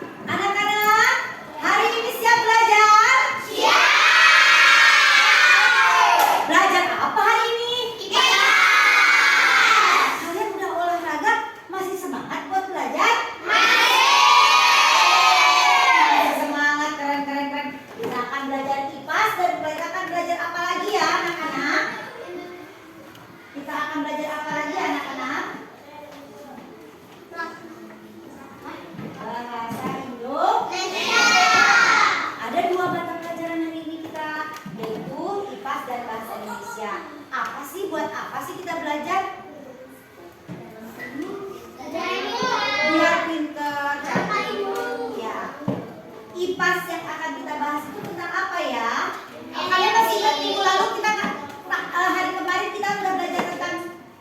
Anak-anak, hari ini siap belajar? Siap! Belajar apa hari ini? Kalian udah olahraga, masih semangat buat belajar? Masih semangat, keren. Kita akan belajar IPAS dan kita akan belajar apa lagi ya anak-anak? Kita akan belajar apa lagi anak-anak? Bahasa Indonesia. Ada 2 mata pelajaran hari ini kita, yaitu IPAS dan bahasa Indonesia. Buat apa sih kita belajar? Biar pinter. Ya. IPAS yang akan kita bahas itu tentang apa ya? Kalian masih ingat minggu lalu kita hari kemarin kita udah belajar tentang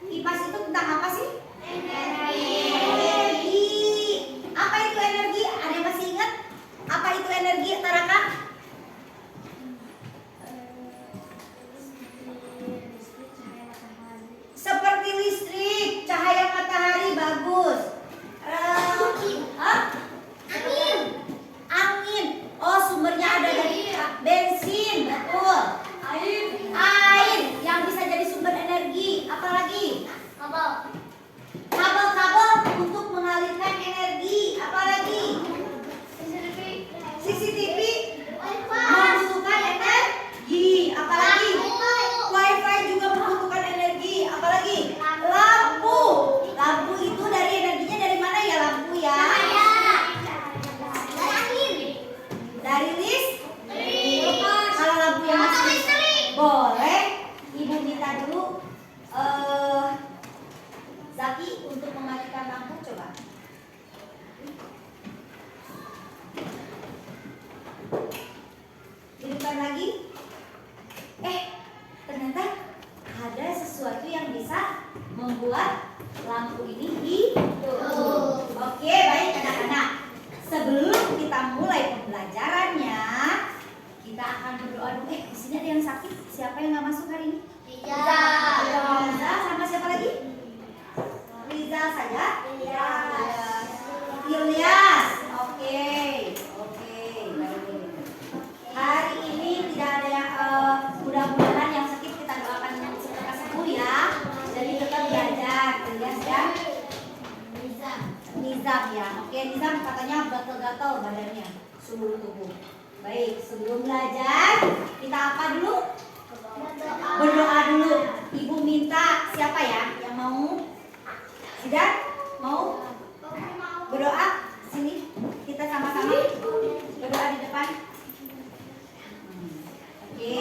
IPAS itu tentang apa sih? Energi. Apa itu energi? Ada yang masih ingat? Apa itu energi, Taraka? Seperti listrik, cahaya matahari, bagus. Angin. Oh, sumbernya ada dari bensin, betul. Air yang bisa jadi sumber energi. Apalagi? Kabel-kabel untuk mengalirkan energi. Apalagi? CCTV membutuhkan energi. Apalagi? Wifi juga membutuhkan energi. Apalagi? Lampu. Lampu itu dari energinya dari mana ya lampu ya? Dari listrik. Kalau lampu yang masih boleh, Ibu minta dulu Zaki untuk mematikan lampu, coba. Hidupkan lagi. Ternyata ada sesuatu yang bisa membuat lampu ini hidup. Oke, baik anak-anak. Sebelum kita mulai pembelajarannya, kita akan berdoa dulu. Di sini ada yang sakit. Siapa yang nggak masuk hari ini? Riza sama siapa lagi? Riza saja. Ilyas. Oke. Baik. Hari ini tidak ada yang mudah-mudahan yang sakit kita doakan yang segera sembuh ya. Jadi tetap belajar. Ilyas dan Nizam ya. Oke, Nizam katanya gatal-gatal badannya, seluruh tubuh. Baik, sebelum belajar kita apa dulu? Berdoa dulu. Ibu minta siapa ya yang mau? Zidan mau berdoa? Sini kita sama-sama berdoa di depan. Oke.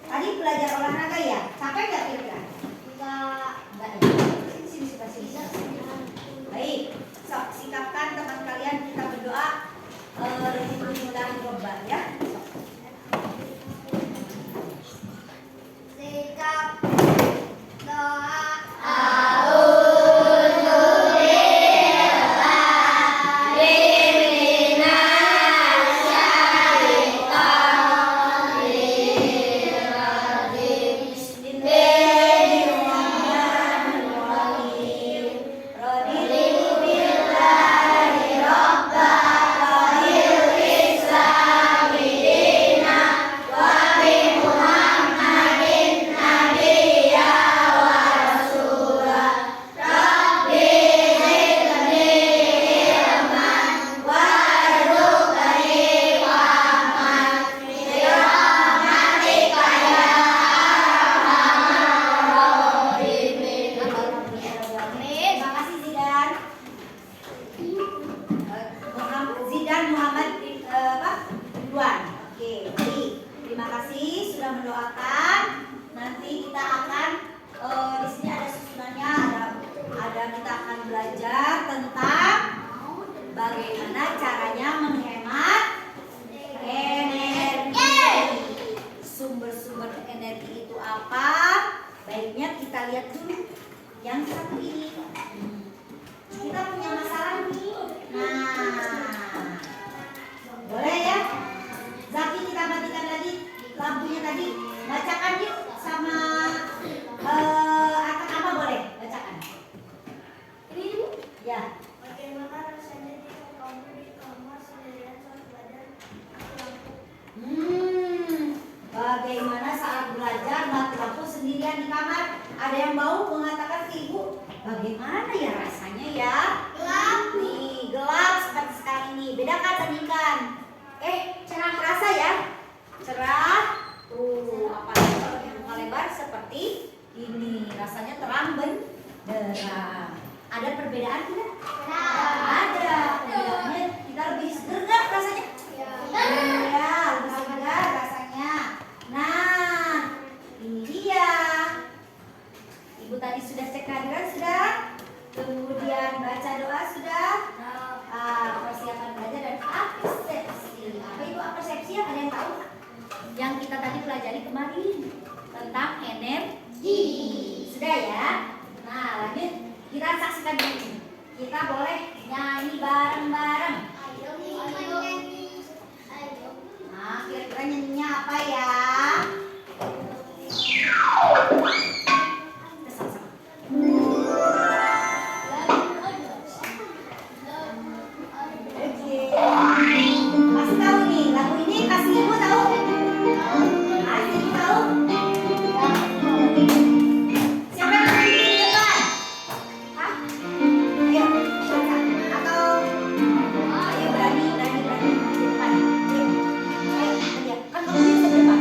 Tadi belajar olahraga ya? Capek nggak kira-kira? Enggak ya. Sini. Baik. Sikapkan teman kalian, kita berdoa. Bismillahirrahmanirrahim ya. Sikap doa. Ya. Bagaimana rasanya jika kau berikan Bagaimana saat belajar mati lampu sendirian di kamar? Ada yang mau mengatakan ke ibu, bagaimana ya rasanya ya? Gelap nih, gelap seperti sekarang ini. Bedakan bandingkan. Cerah terasa ya? Cerah. Tuh, apalagi kalau dibuka lebar seperti ini, rasanya terang benderang. Ada perbedaan tidak? Ada. Perbedaannya kita lebih seger nggak rasanya? Ya, lebih segar rasanya. Nah, ini dia. Ibu tadi sudah cek kehadiran sudah, kemudian baca doa sudah, persiapan belajar dan persepsi. Apa itu persepsi? Ada yang tahu? Yang kita tadi pelajari kemarin tentang energi. Sudah ya? Nah, lanjut kita saksikan dulu. Kita boleh nyanyi bareng-bareng. Nah, kira-kira nyanyinya apa ya? Masih tahu nih lagu ini? Kasih ibu tahu? Kasih ibu tahu? Siapa yang nyanyi di depan? Hah? Ayo, atau ayo berani di depan. Ayo, kan kamu bisa di depan.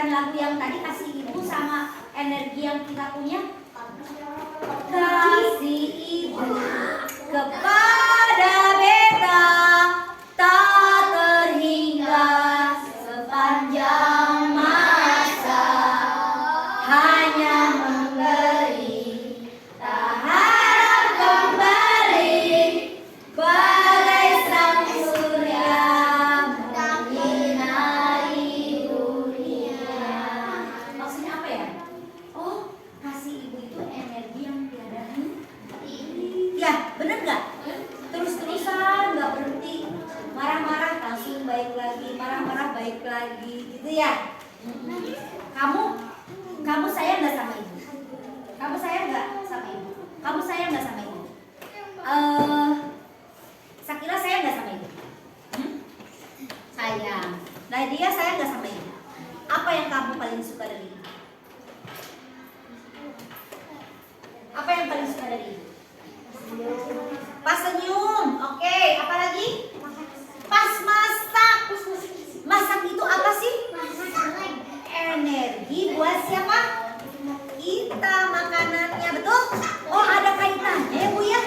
Lagu yang tadi kasih ibu sama energi yang kita punya. Kasih ibu kepada beta tak terhingga sepanjang masa, hanya memberi tak harap kembali, bagai sang surya menyinari dunia. Maksudnya apa ya? Oh, kasih Rian, kamu sayang nggak sama ibu? Kamu sayang nggak sama ibu? Kamu sayang nggak sama ibu? Sakila sayang nggak sama ibu? Sayang. Nadia sayang nggak sama ibu? Apa yang kamu paling suka dari ibu? Apa yang paling suka dari ibu? Pas senyum. Oke, apa lagi? Pas masak. Masak itu apa sih? Energi buat siapa? Kita makanannya, betul? Oh, ada kaitannya ya Bu ya?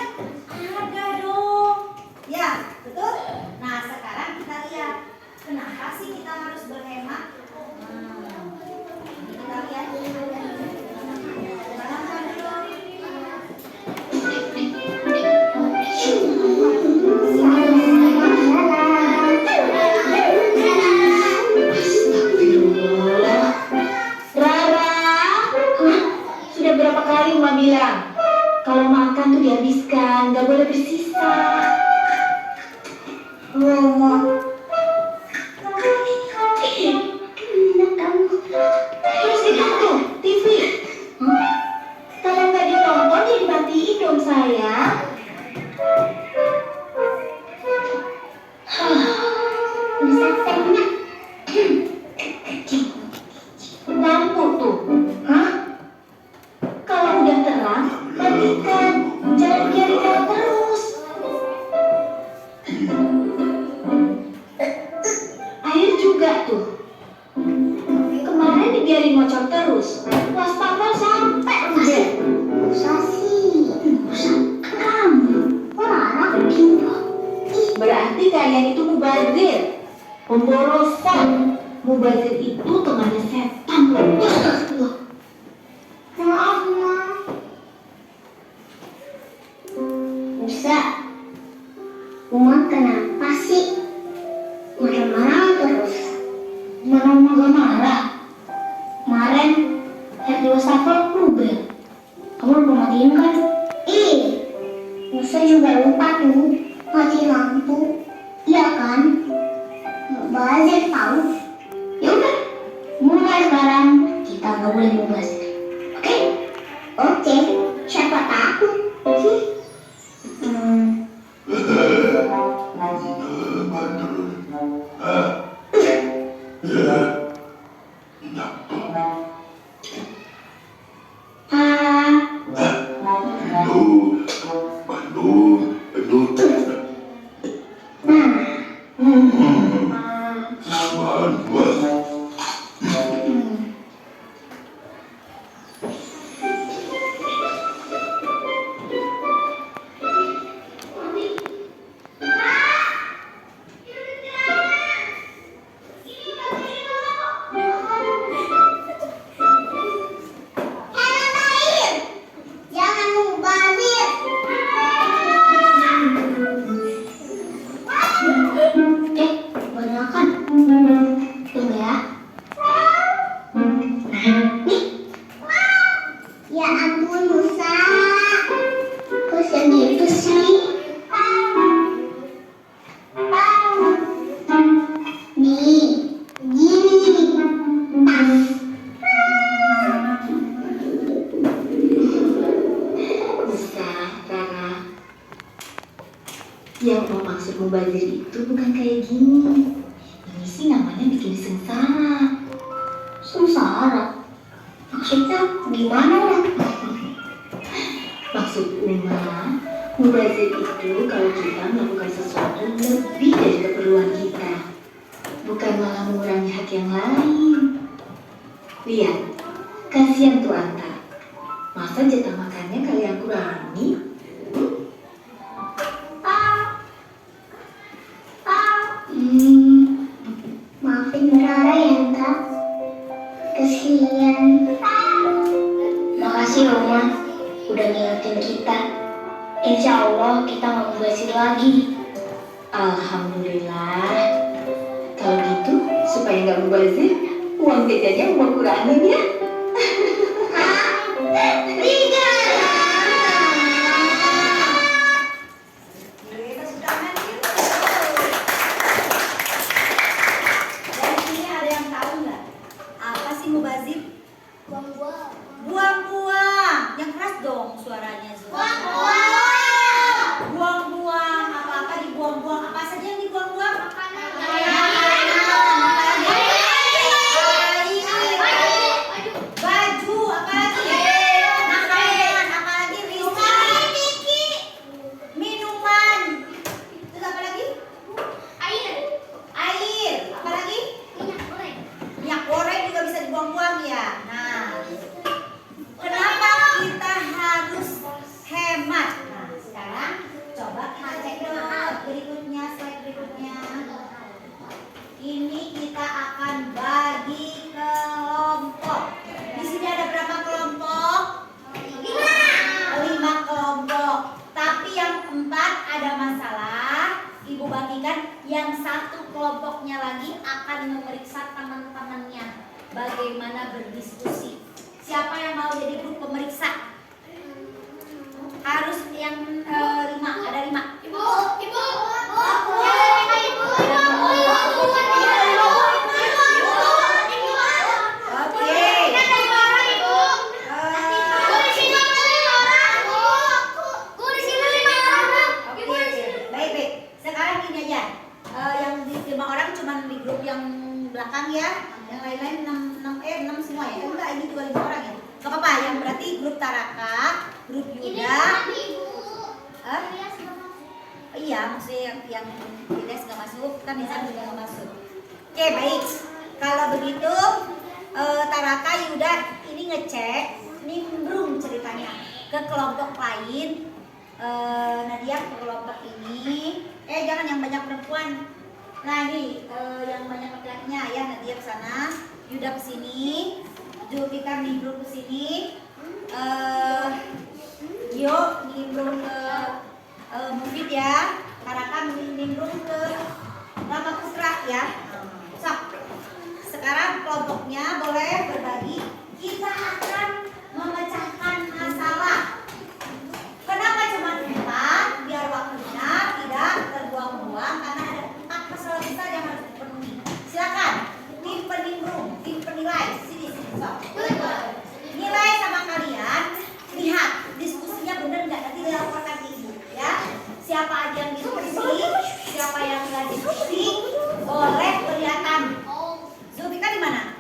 Ada dong. Ya, betul? Nah, sekarang kita lihat kenapa sih kita harus berhemat? Ini kita lihat. Bilang kalau makan tuh dihabiskan, nggak boleh bersisa. Ngomong. Terus itu tuh TV. Kalau nggak ditonton ya dimatiin dong sayang. Bisa tengah. Lampu tuh. Kalau udah terang, matikan. Jangan biarin nyala terus. Air juga tuh. Kemarin dibiarin ngocor terus. Wastafel sampai udah. Usah sih. Usah kamu. Orang pintar. Berarti kalian itu mubazir. Pemborosan. Mubazir itu temannya setan. Maaf, Ma. Musa, Uma kenapa sih marah-marah terus? Mana Uma gak marah? Kemarin lihat di wastafel berubah. Kamu lupa matiin kan? Musa juga lupa tuh mati lampu. Iya kan? Mubazir tahu. Ya udah, mulai sekarang kita nggak boleh mubazir. Oke, siapa takut? Yang mau maksud mubazir itu bukan kayak gini. Ini sih namanya bikin sengsara. Sengsara? Maksudnya gimana lah? Maksud Uma, mubazir itu kalau kita melakukan sesuatu lebih dari keperluan kita, bukan malah mengurangi hak yang lain. Lihat, kasihan tuh Anta. Masa jatah makannya kalian kurangi? Maafin Rara ya, Anta. Kasihan. Makasih Oma, udah ngingetin kita. Insya Allah kita nggak mubazir lagi. Alhamdulillah. Kalau gitu, supaya nggak mubazir, uang jajannya Oma kurangin ya. akan memeriksa teman-temannya bagaimana berdiskusi. Siapa yang mau jadi grup pemeriksa? Harus yang 5, ada 5. Ibu. Belakang ya, yang lain-lain 6 semua ya. Enggak, ini juga 5 orang ya. Gak apa-apa, yang berarti grup Taraka, grup Yuda. Iya, maksudnya yang Iles gak masuk, kan Nizam juga gak masuk. Oke, baik. Kalau begitu Taraka, Yuda ini ngecek, nimbrung ceritanya ke kelompok lain. Nadia ke kelompok ini. Jangan yang banyak perempuan. Nah ini yang banyak laki-lakinya ya, Nadia ke sana, Yuda ke sini, Zulfikar nimbrung ke sini, Gio nimbrung ke Mufid ya, Taraka nimbrung ke Rama Putra ya. Sekarang kelompoknya boleh berbagi. Kita akan memecahkan masalah. Kenapa cuma 4? Biar waktunya tidak terbuang-buang karena ada 4 masalah besar yang harus dipenuhi. Silakan tim penimbrung, tim penilai, sini. Nilai sama kalian, lihat diskusinya benar nggak, nanti dilaporkan ke ibu ya. Siapa aja yang diskusi, siapa yang nggak diskusi, boleh kelihatan. Zulfikar di mana?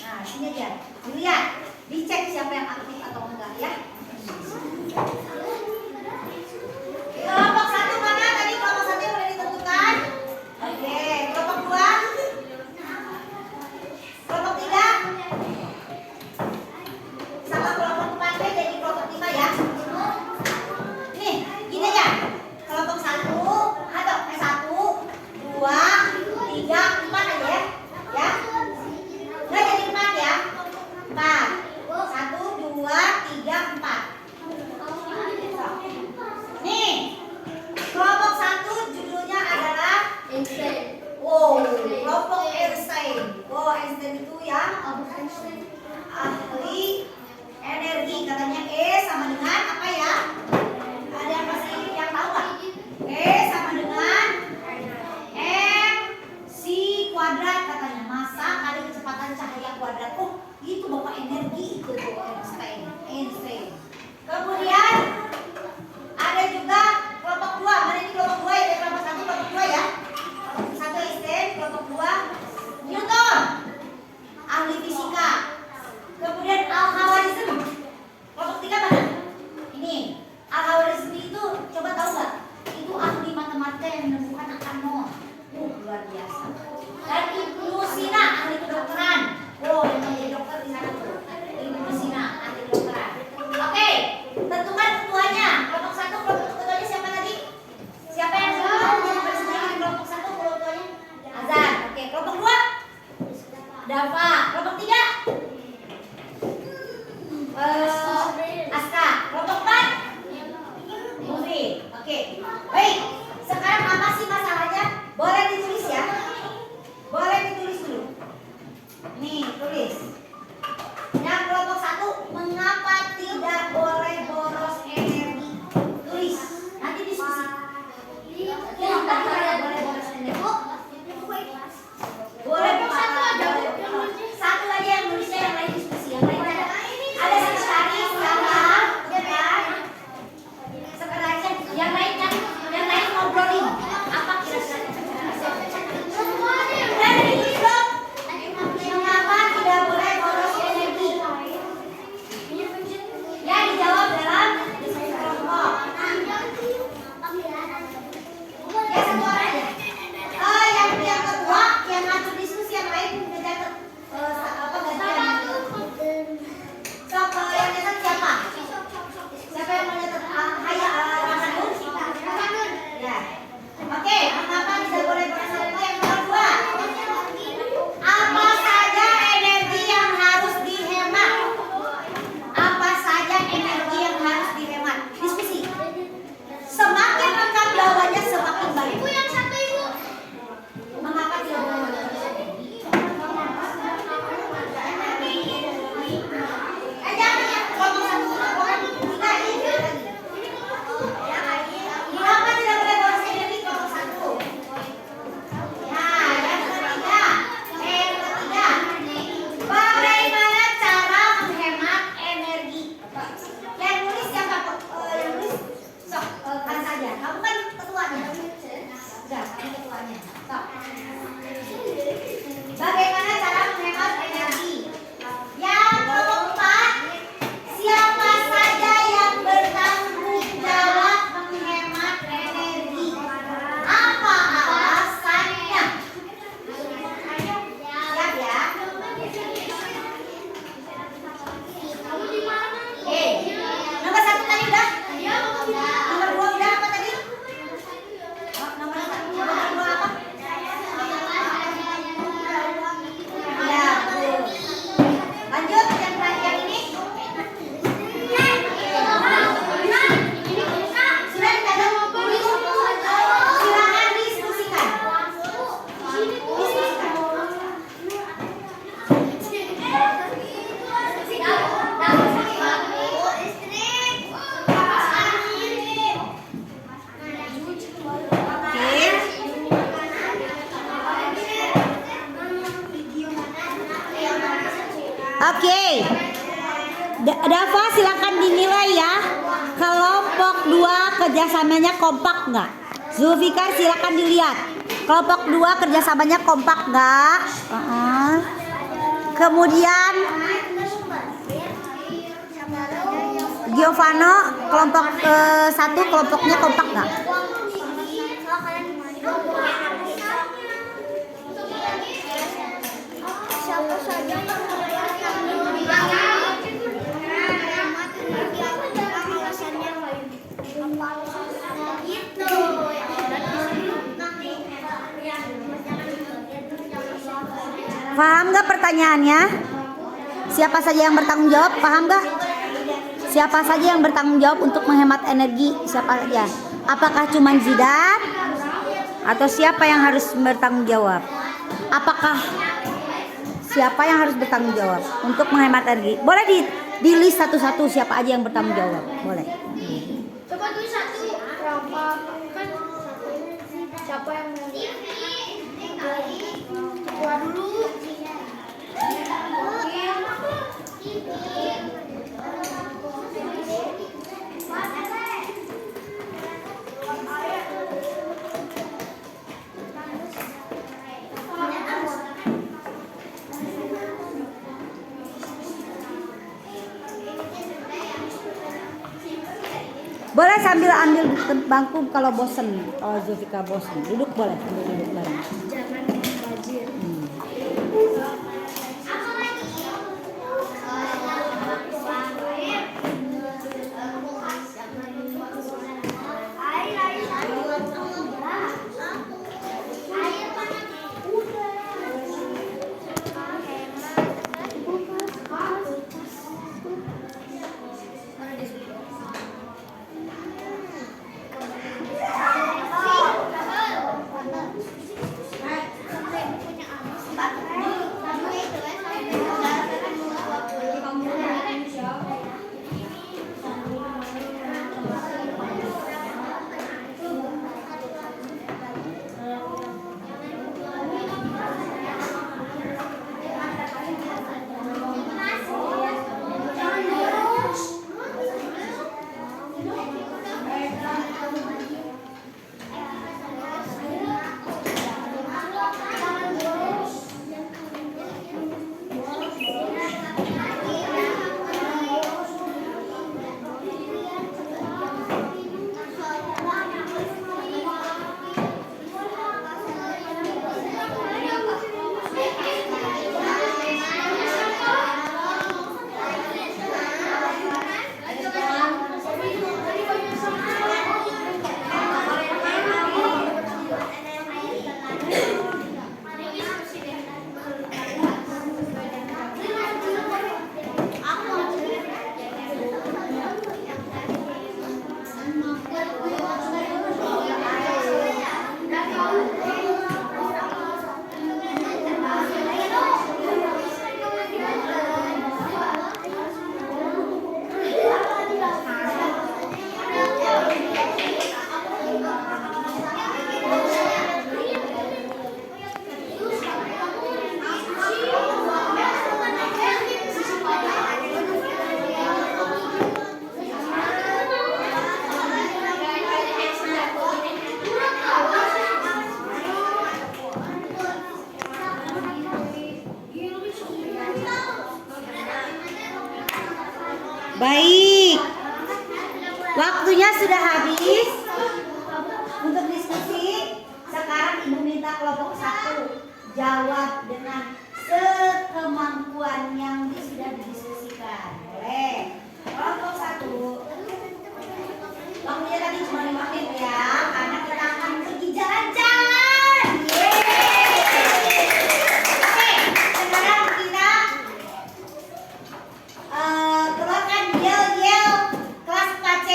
Nah sini aja, dilihat, dicek siapa yang aktif atau enggak ya. Kelompok 1 mana tadi? Kelompok 1 yang boleh ditentukan? Oke, kelompok 2? Kelompok 3? Sama kelompok 4 jadi kelompok 5 ya. Nih, gini aja. Kelompok 1, atau 1, 2, 3, 4 aja ya. Ya. Nggak jadi 4 ya. 4. 1, 2, Dava silakan dinilai ya. Kelompok 2 kerjasamanya kompak nggak? Zulfikar silakan dilihat. Kelompok 2 kerjasamanya kompak nggak? Kemudian Giovanno kelompok 1 kelompoknya kompak nggak? Siapa saja yang alasannya gitu. Paham nggak pertanyaannya? Siapa saja yang bertanggung jawab? Paham nggak? Siapa saja yang bertanggung jawab untuk menghemat energi? Siapa saja? Apakah cuma Zidan? Atau siapa yang harus bertanggung jawab? Apakah siapa yang harus bertanggung jawab untuk menghemat energi? Boleh di list satu-satu siapa aja yang bertanggung jawab? Boleh. Coba tulis satu. Berapa kan siapa yang mau? Gua dulu. Boleh sambil ambil bangku kalau bosen. Kalau Zulfika bosen, duduk boleh, duduk bareng. Jangan bajir. Baik, waktunya sudah habis untuk diskusi. Sekarang Ibu minta kelompok 1 jawab dengan sekemampuan yang sudah didiskusikan. Boleh? Kelompok 1, waktunya tadi cuma 5 menit ya, karena kita akan pergi jalan-jalan. Oke, sekarang kita keluarkan yel-yel kelas KC.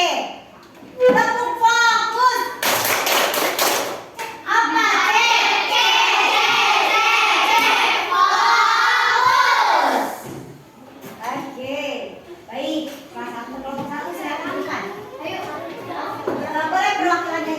Tepuk fokus. Apa? Fokus. Oke, baik. Kelas 1 kelompok 1 saya lakukan. Ayo. Boleh perwakilannya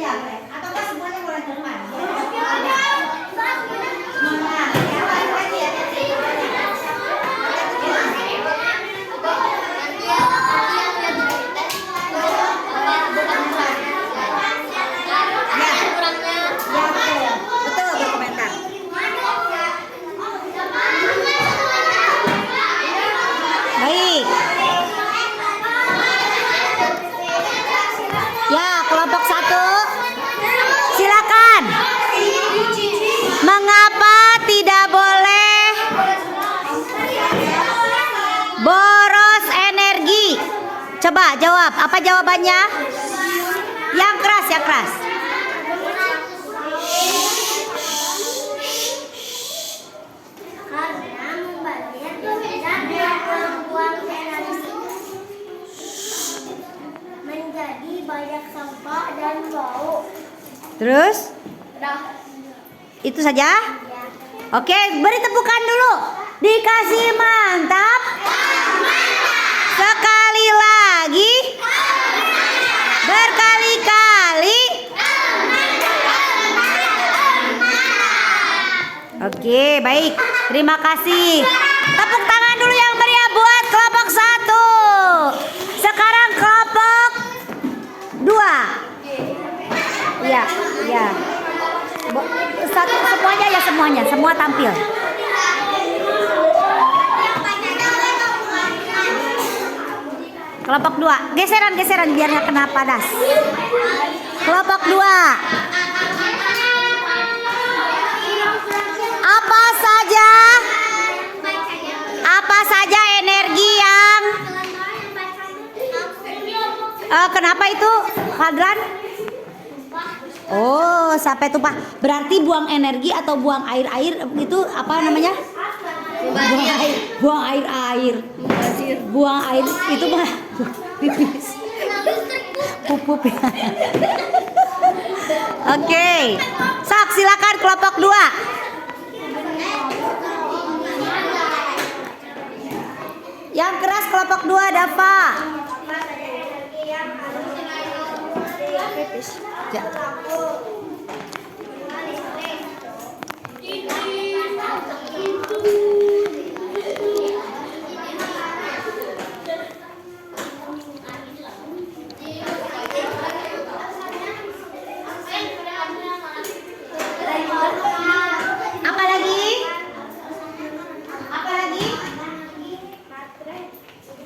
Coba jawab, apa jawabannya? Yang keras, yang keras. Karena membazir dan membuang energi menjadi banyak sampah dan bau. Terus? Dah. Itu saja? Ya. Oke, beri tepukan dulu. Dikasih mantap. Sekali lagi. Berkali-kali. Oke, baik. Terima kasih. Tepuk tangan dulu yang meriah buat kelompok 1. Sekarang kelompok 2. Iya, iya. Satu semuanya ya, semuanya, semua tampil. Kelompok 2, geseran biar nggak kena panas. Kelompok 2. Apa saja energi yang kenapa itu, Fadlan? Oh, sampai tumpah. Berarti buang energi atau buang air itu apa namanya? Buang air. Buang air itu mah pipis. Pupuk ya. Oke. Sok, silakan kelompok 2. Yang keras kelompok 2, Dava. Ya. Apa lagi?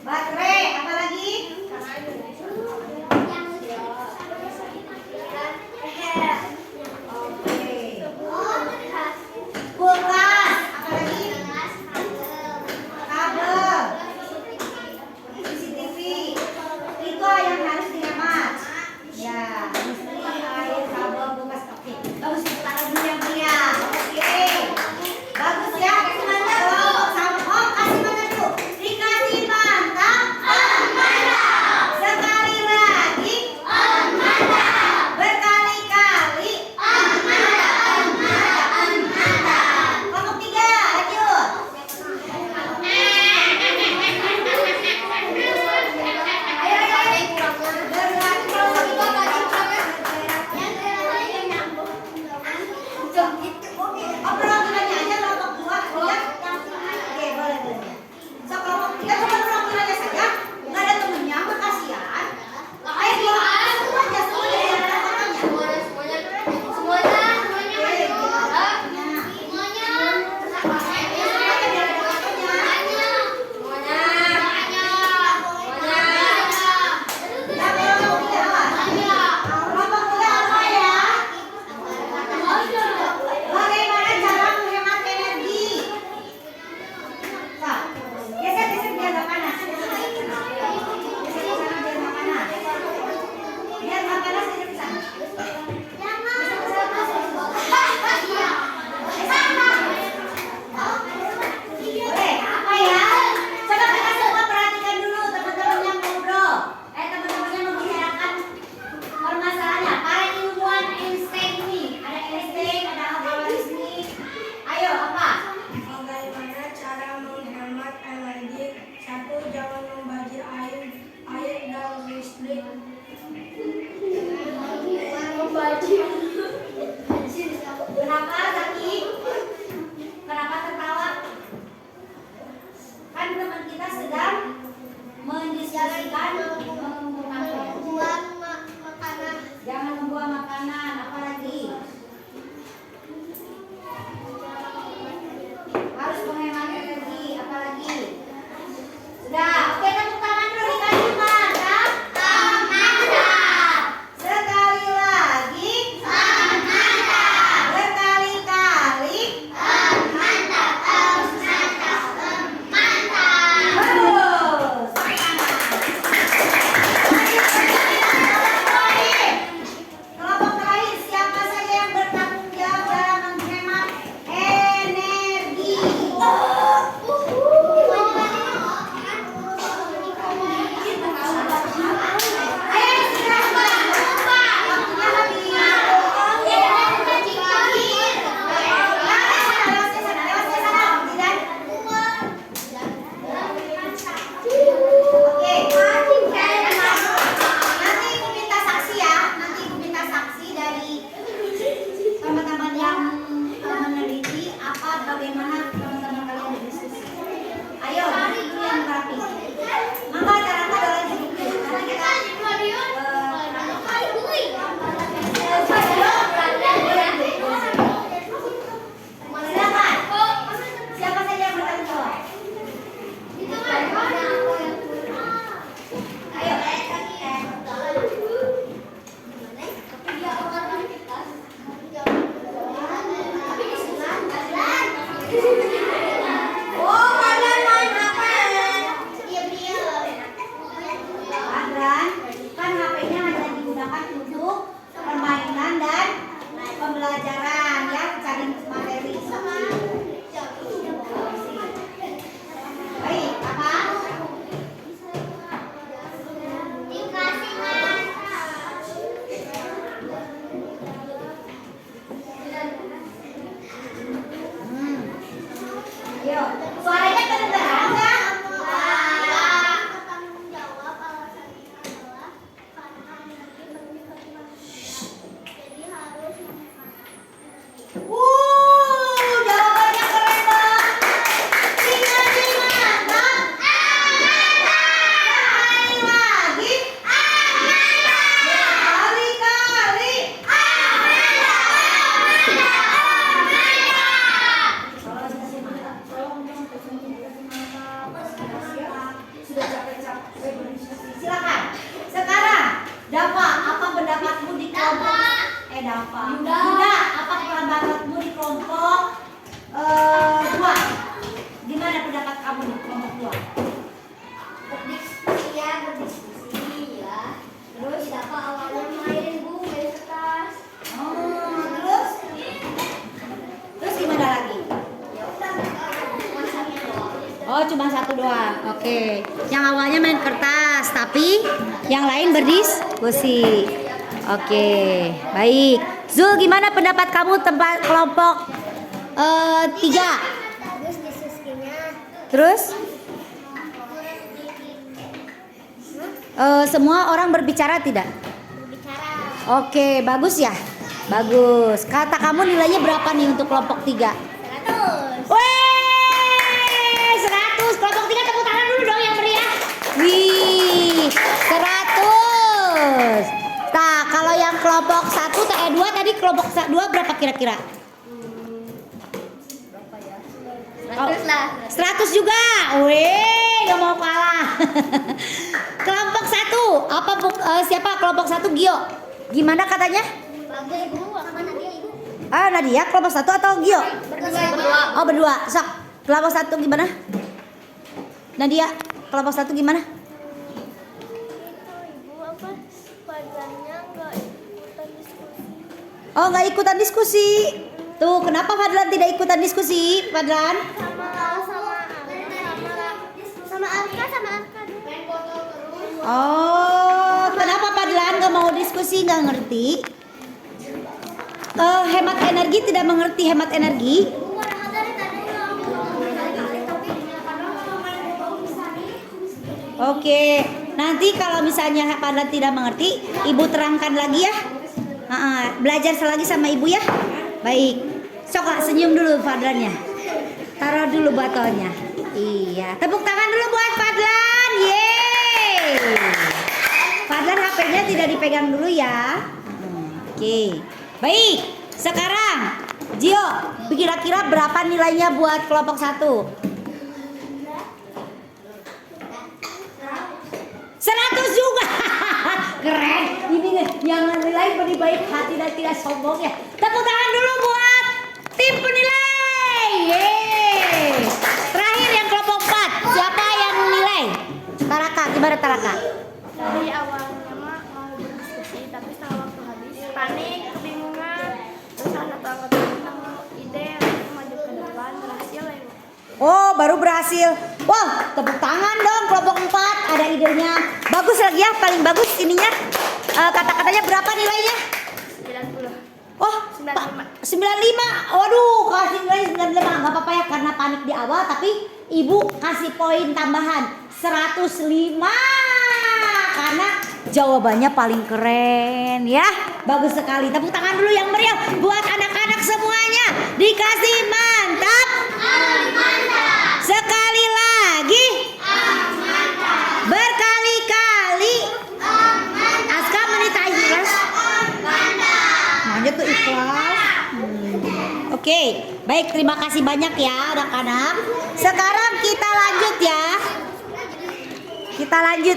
Baterai. Apa lagi? Kulkas. Apa lagi? Kabel. CCTV. Itu yang harus dihemat. Ya, listrik, air, kabel, kulkas. Oke. Bagus, kita taruh dulu yang pria. Oke. Bagus ya. Kasih mantap. Kasih mantap dulu. Dikasih mantap. Sekali lagi. Berkali-kali. Kelompok 3, lanjut. Perwakilannya aja kelompok 2, ya? Oke, boleh. So, kelompok 3 cuma perwakilannya saja. Nggak ada temennya, kasihan. Ayo, semuanya yang ada fotonya. Bagaimana cara menghemat energi? Nah, geser biar nggak panas. Geser ke sana biar nggak panas. Biar nggak panas, geser ke sana. Boleh, apa ya? Coba kita semua perhatikan dulu teman-teman yang ngobrol. Teman-teman yang membicarakan permasalahannya. Para ilmuwan Einstein nih. Ada Einstein, ada Albert Einstein. Ayo, apa? Bagaimana cara menghemat energi? 1. Jangan membazir air dan listrik. Kenapa, Zaki? Kenapa tertawa? Kan teman kita sedang mendiskusikan jangan membuang makanan, apalagi harus menghemat energi, apalagi sudah. Oke, tepuk tangan dulu, dikasih mantap. Sekali lagi. Berkali-kali. Bagus. Jawabannya keren banget. Sekali lagi. Berkali-kali. Sudah capek-capek berdiskusi. Silakan. Sekarang, Dava, apa pendapatmu di kelompok? Dava. Yuda, apa pendapatmu di kelompok 2? Gimana pendapat kamu di kelompok 2? Berdiskusi ya. Terus Dava awalnya main kertas. Terus gimana lagi? Ya udah, cuma satu doang. Oh, cuma satu doang. Oke. Yang awalnya main kertas, tapi yang lain berdiskusi. Oke, baik. Zul, gimana pendapat kamu tempat kelompok 3? Terus diskusinya. Terus? Semua orang berbicara tidak? Berbicara. Oke, bagus ya? Bagus. Kata kamu nilainya berapa nih untuk kelompok 3? 100. Wih, 100. Kelompok 3 tepuk tangan dulu dong yang meriah. Wih, 100. Nah, kalau yang kelompok 1 2 tadi kelompok 2 berapa kira-kira? Berapa ya? Oh, 100 lah. 100 juga. Wih, gak mau kalah. Kelompok 1, siapa kelompok 1? Gio. Gimana katanya? Bagus ibu, sama Nadia ibu. Nadia kelompok 1 atau Gio? Berdua. Oh, berdua. Sok. Kelompok 1 gimana? Nadia, kelompok 1 gimana? Ibu apa? Padanya nggak ikutan diskusi. Oh, nggak ikutan diskusi. Tuh, kenapa Fadlan tidak ikutan diskusi, Fadlan? Sama Arka main foto terus. Oh, kenapa Fadlan nggak mau diskusi, nggak ngerti? Hemat energi, tidak mengerti hemat energi. Oke, nanti kalau misalnya Fadlan tidak mengerti, Ibu terangkan lagi ya. Belajar lagi sama Ibu ya. Baik. Sok Kak, senyum dulu Fadlannya. Taruh dulu botolnya. Iya, tepuk tangan dulu buat Fadlan. Yeay. Fadlan HP-nya tidak dipegang dulu ya. Oke. Baik. Sekarang Gio, kira-kira berapa nilainya buat kelompok 1? 100 juga. Keren. Ini nih yang menilai lebih baik hati dan tidak sombong ya. Tepuk tangan dulu buat tim penilai. Yeay. Terakhir yang kelompok 4. Siapa yang menilai? Taraka, gimana Taraka? Dari awalnya mah mau berdiskusi, tapi setelah waktu habis panik, kebingungan, terus anak anggota nemu ide untuk maju ke depan, berhasil ya. Oh, baru berhasil. Wow, tepuk tangan dong kelompok 4. Ada idenya. Bagus lagi ya, paling bagus ininya. Kata-katanya berapa nilainya? 90. Oh, 95. Waduh, kasih nilai 95. Gak apa-apa ya, karena panik di awal. Tapi Ibu kasih poin tambahan 105. Karena jawabannya paling keren ya. Bagus sekali. Tepuk tangan dulu yang meriah buat anak-anak semuanya. Dikasih mantap. Sekali lagi. Berkali-kali. Aska menita ikhlas. Maunya tuh ikhlas. Oke, baik, terima kasih banyak ya anak-anak. Sekarang kita lanjut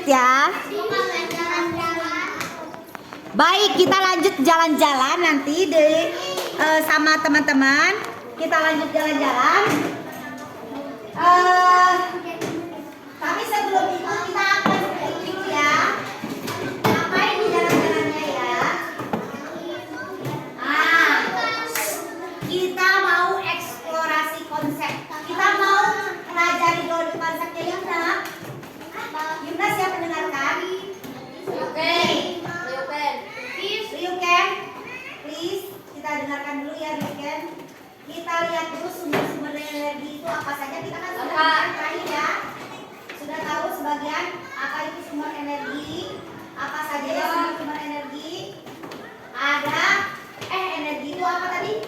ya. Baik, kita lanjut jalan-jalan nanti sama teman-teman. Kita lanjut jalan-jalan. Tapi sebelum itu kita akan review ya. Ngapain di jalan-jalannya ya? Kita mau eksplorasi konsep. Kita mau pelajari dulu konsepnya Yuna. Yuna siap mendengarkan? Ryuken, please kita dengarkan dulu ya Ryuken. Kita lihat dulu sumber-sumber energi itu apa saja. Kita kan sudah dengar tadi ya. Sudah tahu sebagian apa itu sumber energi, apa saja ya sumber energi. Ada energi itu apa tadi?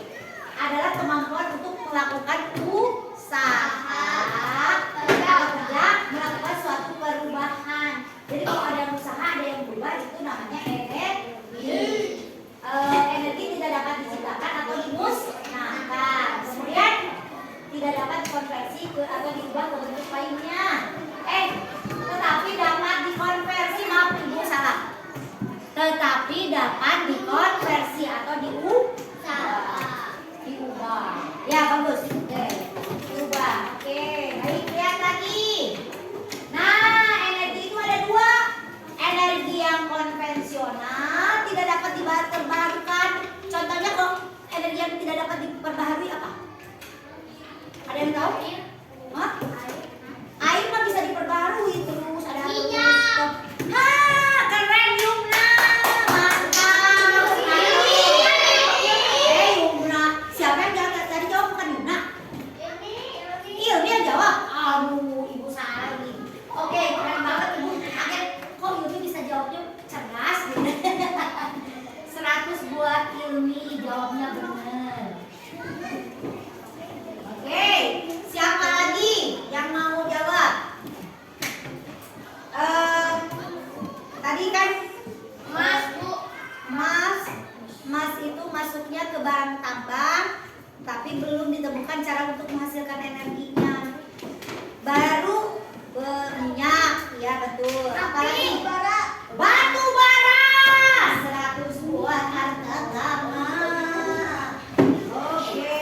emas itu masuknya ke barang tambang, tapi belum ditemukan cara untuk menghasilkan energinya. Baru minyak, ya betul. Apalagi batu bara, 100 buah harta karun. Oke.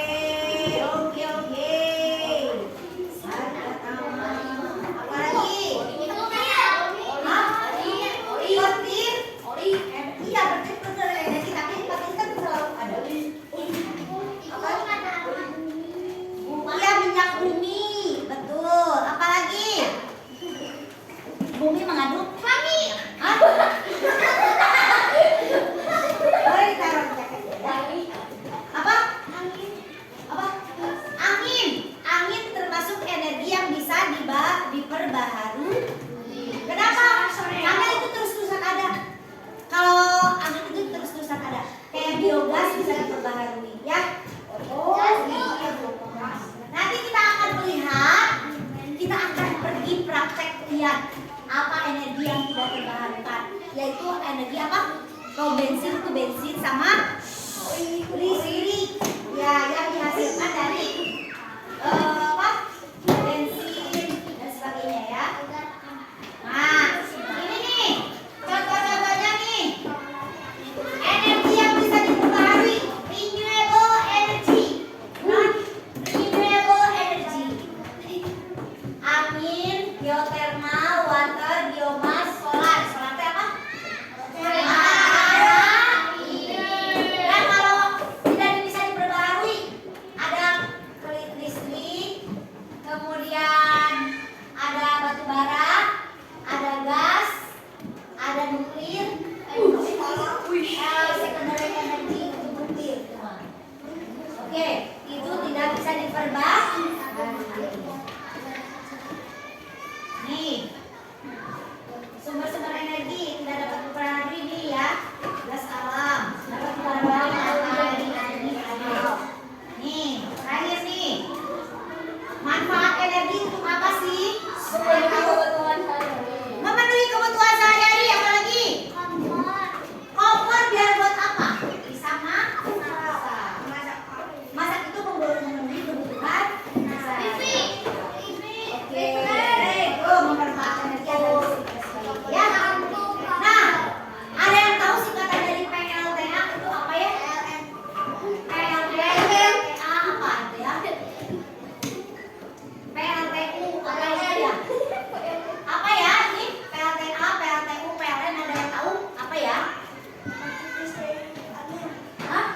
Harta karun. Apalagi? Petir. Iya, petir betul energi, tapi petir kan selalu ada. Iya, minyak bumi, betul. Apalagi? Bumi mengandung kami. Boleh ditaruh di jaket ya. Apa? Angin. Angin termasuk energi yang bisa diperbaharui. Kenapa? Karena itu terus-terusan ada. Kalau angin itu terus-terusan ada. Kayak biogas bisa diperbaharui, ya. Nanti kita akan melihat, kita akan pergi praktek lihat apa energi yang tidak terbarukan, yaitu energi apa? Kalau bensin itu bensin sama listrik, ya, yang dihasilkan dari apa? Bensin dan sebagainya, ya. Nah, ini nih contoh-contohnya nih, energi yang bisa diperbaharui, renewable energy. Renewable energy. Angin, geothermal, water, biomas, solar. Solar itu apa? Dan kalau tidak bisa diperbaharui, ada listrik, kemudian ada batu bara, ada gas, ada nuklir, secondary energy itu nuklir. Oke, itu tidak bisa diperbaharui. Nih, sumber-sumber energi tidak dapat diperbaharui nih, ya. Gas alam dapat diperbaharui matahari, angin, air. Nih, terakhir nih, manfaat energi untuk apa sih? Memenuhi kebutuhan sehari-hari. Apalagi kompor biar buat apa? Bisa masak itu memenuhi kebutuhan sehari-hari. Oke, memanfaatkan energi ada listrik, ya. Nah, ada yang tahu singkatan dari PLTA itu apa, ya? PLTA apa itu, ya? PLTU apa itu, ya? Apa ya ini? PLTA, PLTU, PLN, ada yang tahu apa, ya? Hah?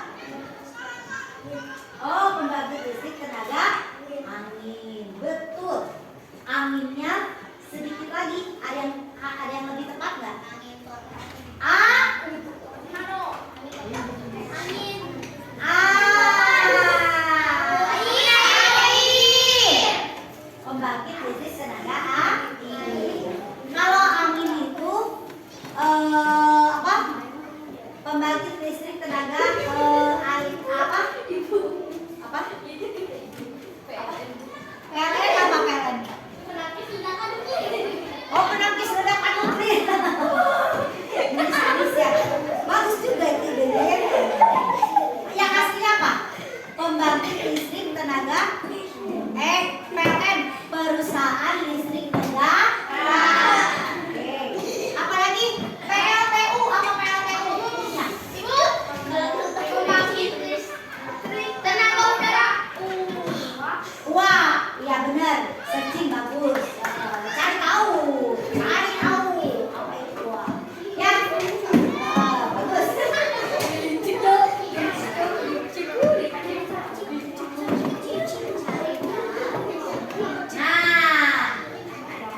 Oh, pembangkit listrik tenaga angin. Betul. Anginnya sedikit lagi. Ada yang lebih tepat nggak? Pembangkit listrik tenaga angin. Kalau angin itu apa? Pembangkit listrik tenaga air apa? Apa? PLN apa PLN? Oh, penangkis ledakan nuklir. Bisa. Bagus juga itu idenya, ya. Yang aslinya apa? Pembangkit listrik tenaga PLN, perusahaan listrik negara. Oke. Apalagi PLTU apa PLTU? Ibu, pembangkit listrik tenaga udara. Wah, iya benar. Searching bagus. Cari tahu apa itu. Ya, bagus. Nah,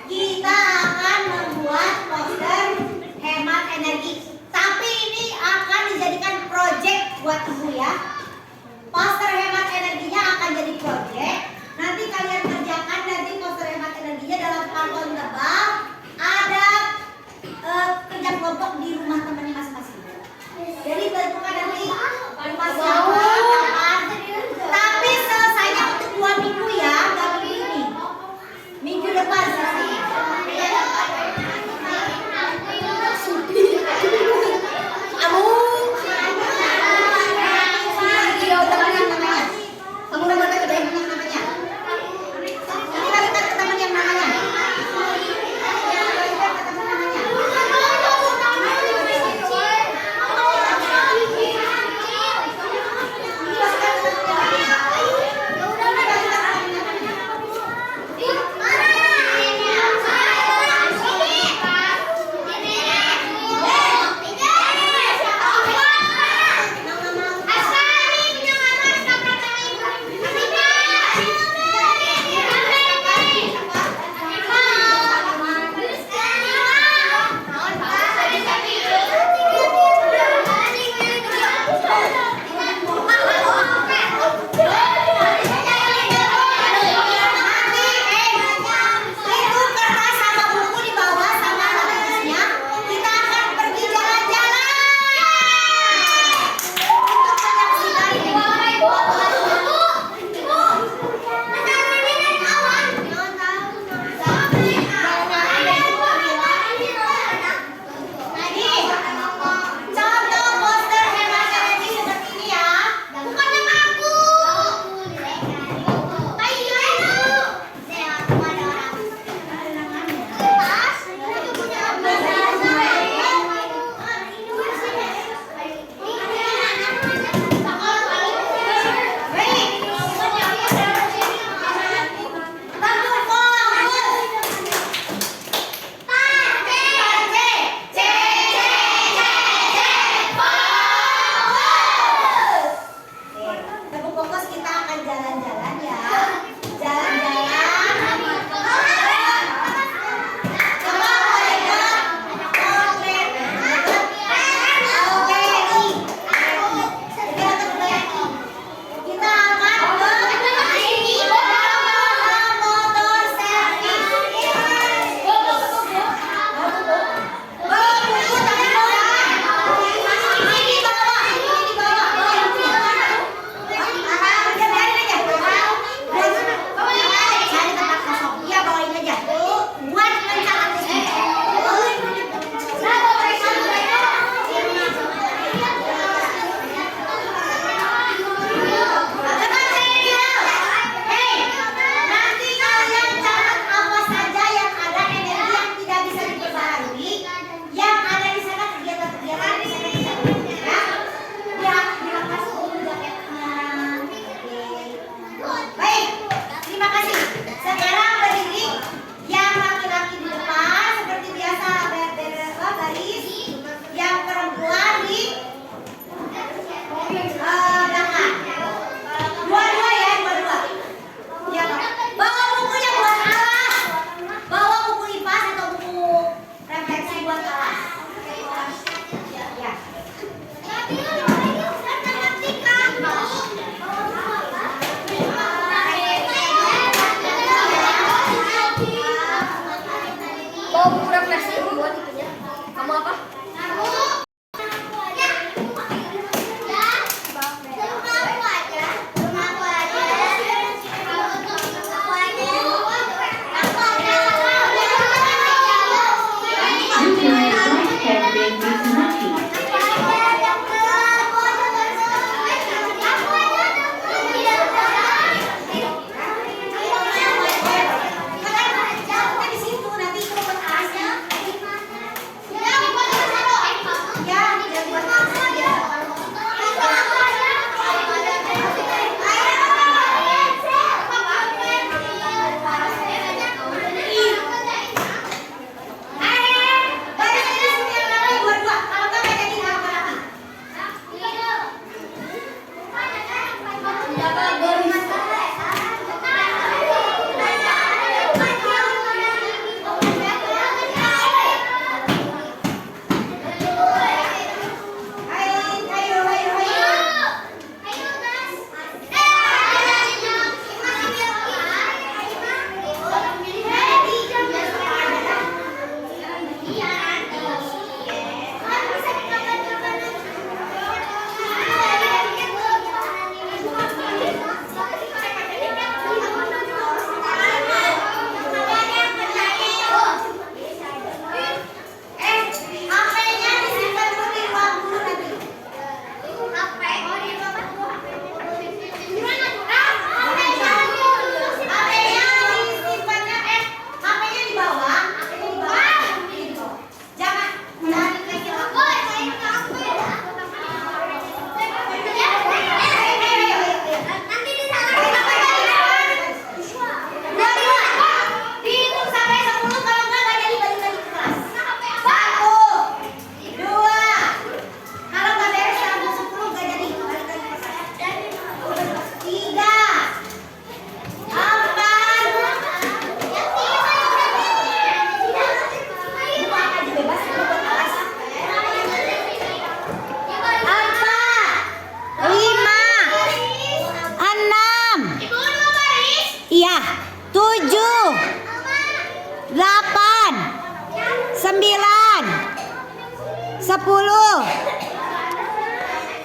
kita akan membuat poster hemat energi. Tapi ini akan dijadikan project buat ibu, ya. Poster hemat energinya akan jadi project. Nanti kalian kerjakan nanti poster hemat energinya dalam karton tebal. Ada kerja kelompok di rumah temannya masing-masing. Jadi tentukan nanti rumah siapa, kapan. Tapi selesainya untuk 2 minggu, ya, nggak minggu ini. Minggu depan selesai. Kamu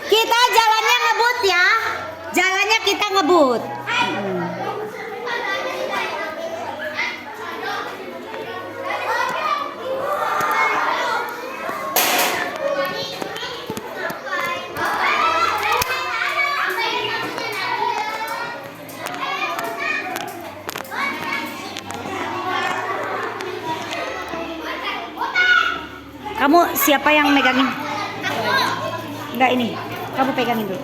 Kita jalannya ngebut ya. Jalannya kita ngebut. Kamu siapa yang megangin? Enggak ini. Kamu pegangin dulu.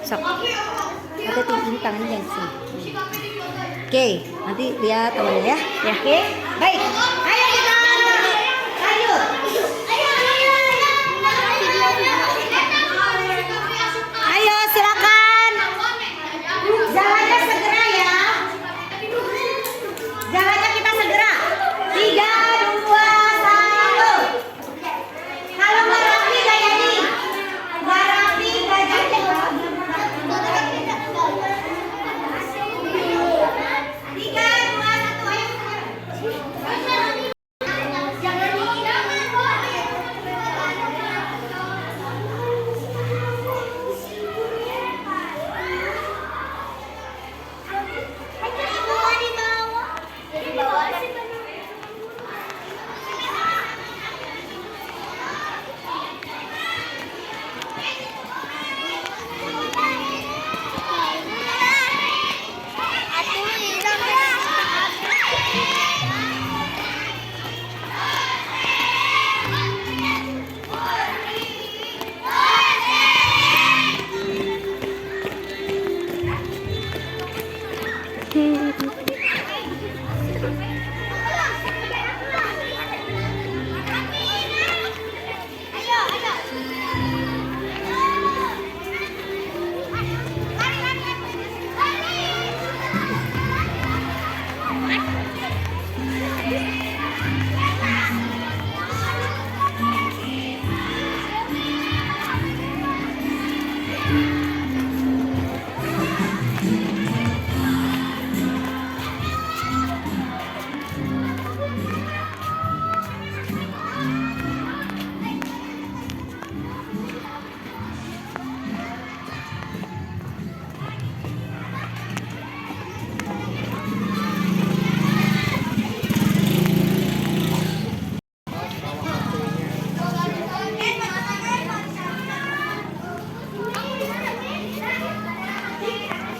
Sok. Hati-hati ini tangannya yang sini. Oke, nanti lihat temannya ya. Ya. Oke. Baik. Ayo kita lanjut. Ayo silakan. Jalannya segera ya. Jalannya kita segera. 3, 2, 1. Kalau nggak rapi nggak jadi. Nggak rapi nggak jadi. 3, 2, 1. Ayo segera.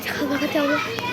Cakep banget ya Allah.